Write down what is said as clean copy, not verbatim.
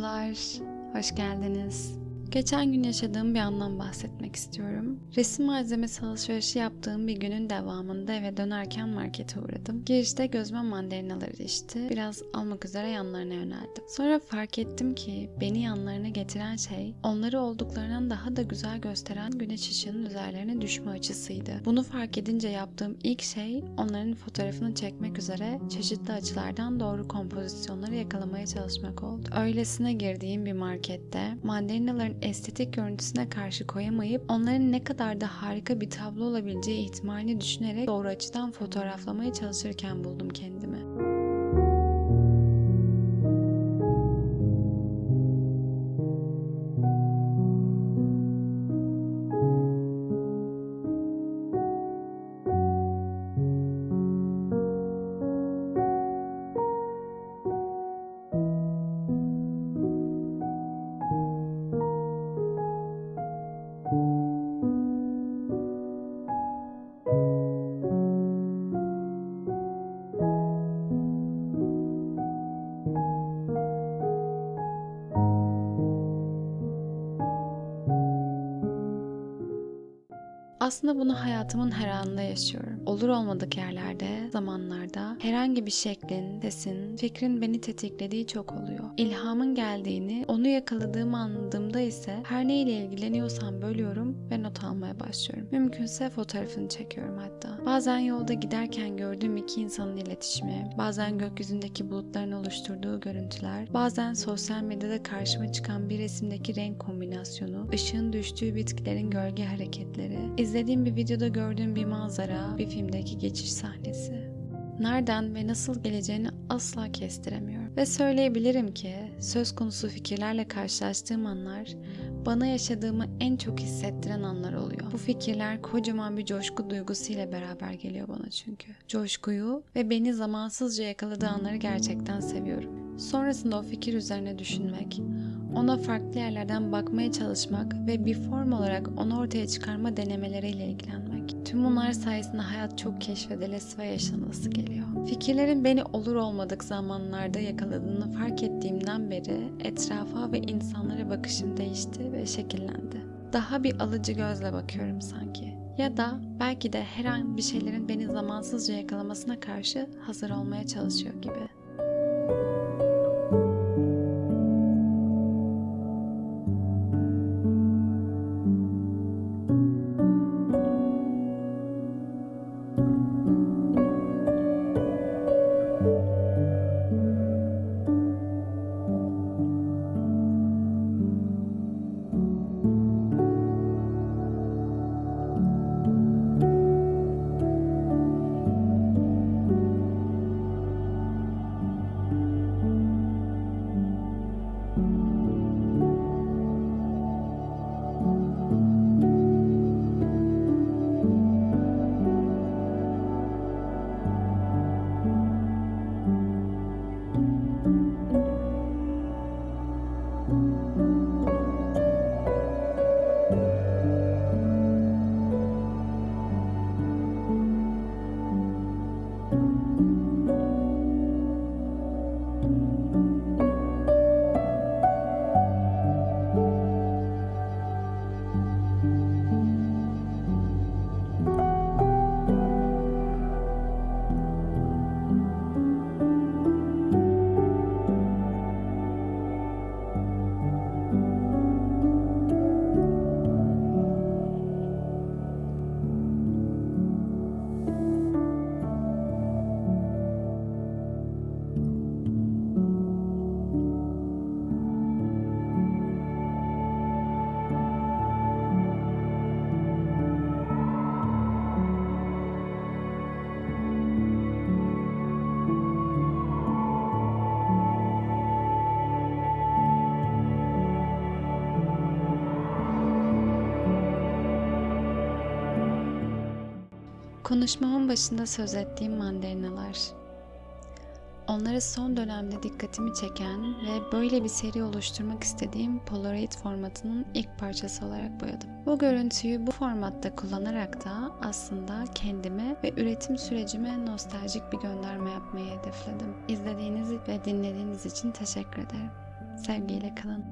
Merhabalar, hoş geldiniz. Geçen gün yaşadığım bir andan bahsetmek istiyorum. Resim malzemesi alışverişi yaptığım bir günün devamında eve dönerken markete uğradım. Girişte gözüme mandalinalar ilişti. Biraz almak üzere yanlarına yöneldim. Sonra fark ettim ki beni yanlarına getiren şey, onları olduklarından daha da güzel gösteren güneş ışığının üzerlerine düşme açısıydı. Bunu fark edince yaptığım ilk şey, onların fotoğrafını çekmek üzere çeşitli açılardan doğru kompozisyonları yakalamaya çalışmak oldu. Öylesine girdiğim bir markette mandalinaların estetik görüntüsüne karşı koyamayıp onların ne kadar da harika bir tablo olabileceği ihtimalini düşünerek doğru açıdan fotoğraflamaya çalışırken buldum kendimi. Aslında bunu hayatımın her anında yaşıyorum. Olur olmadık yerlerde, zamanlarda herhangi bir şeklin, sesin, fikrin beni tetiklediği çok oluyor. İlhamın geldiğini, onu yakaladığımı anladığımda ise her neyle ilgileniyorsam bölüyorum ve not almaya başlıyorum. Mümkünse fotoğrafını çekiyorum hatta. Bazen yolda giderken gördüğüm iki insanın iletişimi, bazen gökyüzündeki bulutların oluşturduğu görüntüler, bazen sosyal medyada karşıma çıkan bir resimdeki renk kombinasyonu, ışığın düştüğü bitkilerin gölge hareketleri, İzlediğim bir videoda gördüğüm bir manzara, bir filmdeki geçiş sahnesi. Nereden ve nasıl geleceğini asla kestiremiyorum. Ve söyleyebilirim ki söz konusu fikirlerle karşılaştığım anlar bana yaşadığımı en çok hissettiren anlar oluyor. Bu fikirler kocaman bir coşku duygusuyla beraber geliyor bana çünkü. Coşkuyu ve beni zamansızca yakaladığı anları gerçekten seviyorum. Sonrasında o fikir üzerine düşünmek, ona farklı yerlerden bakmaya çalışmak ve bir form olarak onu ortaya çıkarma denemeleriyle ilgilenmek. Tüm bunlar sayesinde hayat çok keşfedilesi ve yaşanılası geliyor. Fikirlerin beni olur olmadık zamanlarda yakaladığını fark ettiğimden beri etrafa ve insanlara bakışım değişti ve şekillendi. Daha bir alıcı gözle bakıyorum sanki. Ya da belki de her an bir şeylerin beni zamansızca yakalamasına karşı hazır olmaya çalışıyor gibi. Konuşmamın başında söz ettiğim mandalinalar. Onları son dönemde dikkatimi çeken ve böyle bir seri oluşturmak istediğim Polaroid formatının ilk parçası olarak boyadım. Bu görüntüyü bu formatta kullanarak da aslında kendime ve üretim sürecime nostaljik bir gönderme yapmayı hedefledim. İzlediğiniz ve dinlediğiniz için teşekkür ederim. Sevgiyle kalın.